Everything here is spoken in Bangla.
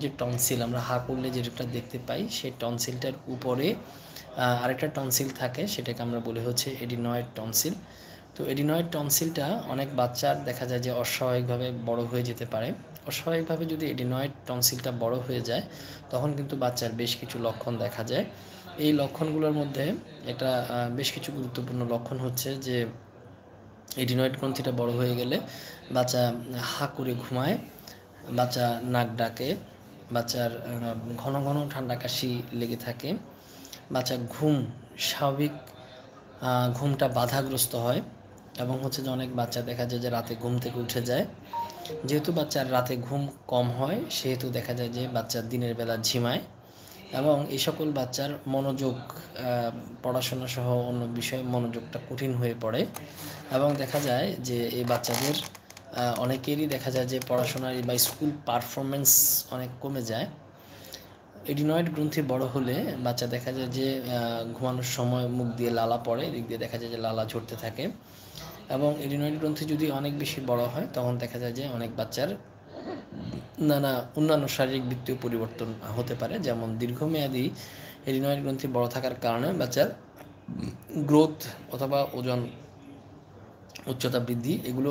যে টনসিল আমরা হা করলে যেটা দেখতে পাই, সেই টনসিলটার উপরে আরেকটা টনসিল থাকে, সেটাকে আমরা বলি হচ্ছে এডিনয়েড টনসিল। তো এডিনয়েড টনসিলটা অনেক বাচ্চার দেখা যায় যে অস্বাভাবিকভাবে বড় হয়ে যেতে পারে। অস্বাভাবিকভাবে যদি এডিনয়েড টনসিলটা বড় হয়ে যায়, তখন কিন্তু বাচ্চার বেশ কিছু লক্ষণ দেখা যায়। এই লক্ষণগুলোর মধ্যে এটা বেশ কিছু গুরুত্বপূর্ণ লক্ষণ হচ্ছে যে এডিনয়েড গ্রন্থিটা বড় হয়ে গেলে বাচ্চা হা করে ঘুমায়, বাচ্চা নাক ডাকে, বাচ্চার ঘন ঘন ঠান্ডা কাশি লেগে থাকে, বাচ্চার ঘুম স্বাভাবিক ঘুমটা বাধাগ্রস্ত হয়, এবং হচ্ছে যে অনেক বাচ্চা দেখা যায় যে রাতে ঘুম থেকে উঠে যায়। যেহেতু বাচ্চার রাতে ঘুম কম হয়, সেহেতু দেখা যায় যে বাচ্চা দিনের বেলা ঝিমায়, এবং এই সকল বাচ্চার মনোযোগ পড়াশোনা সহ অন্য বিষয়ে মনোযোগটা কঠিন হয়ে পড়ে, এবং দেখা যায় যে এই বাচ্চাদের অনেকেরই দেখা যায় যে পড়াশোনার বা স্কুল পারফরমেন্স অনেক কমে যায়। এডিনয়েড গ্রন্থি বড় হলে বাচ্চা দেখা যায় যে ঘুমানোর সময় মুখ দিয়ে লালা পড়ে, এদিক দিয়ে দেখা যায় যে লালা ঝরতে থাকে, এবং এডিনয়েড গ্রন্থি যদি অনেক বেশি বড় হয়, তখন দেখা যায় যে অনেক বাচ্চার নানা অন্যান্য শারীরিক বৃত্তীয় পরিবর্তন হতে পারে, যেমন দীর্ঘমেয়াদী এডিনয়েড গ্রন্থি বড় থাকার কারণে বাচ্চার গ্রোথ অথবা ওজন, উচ্চতা বৃদ্ধি এগুলো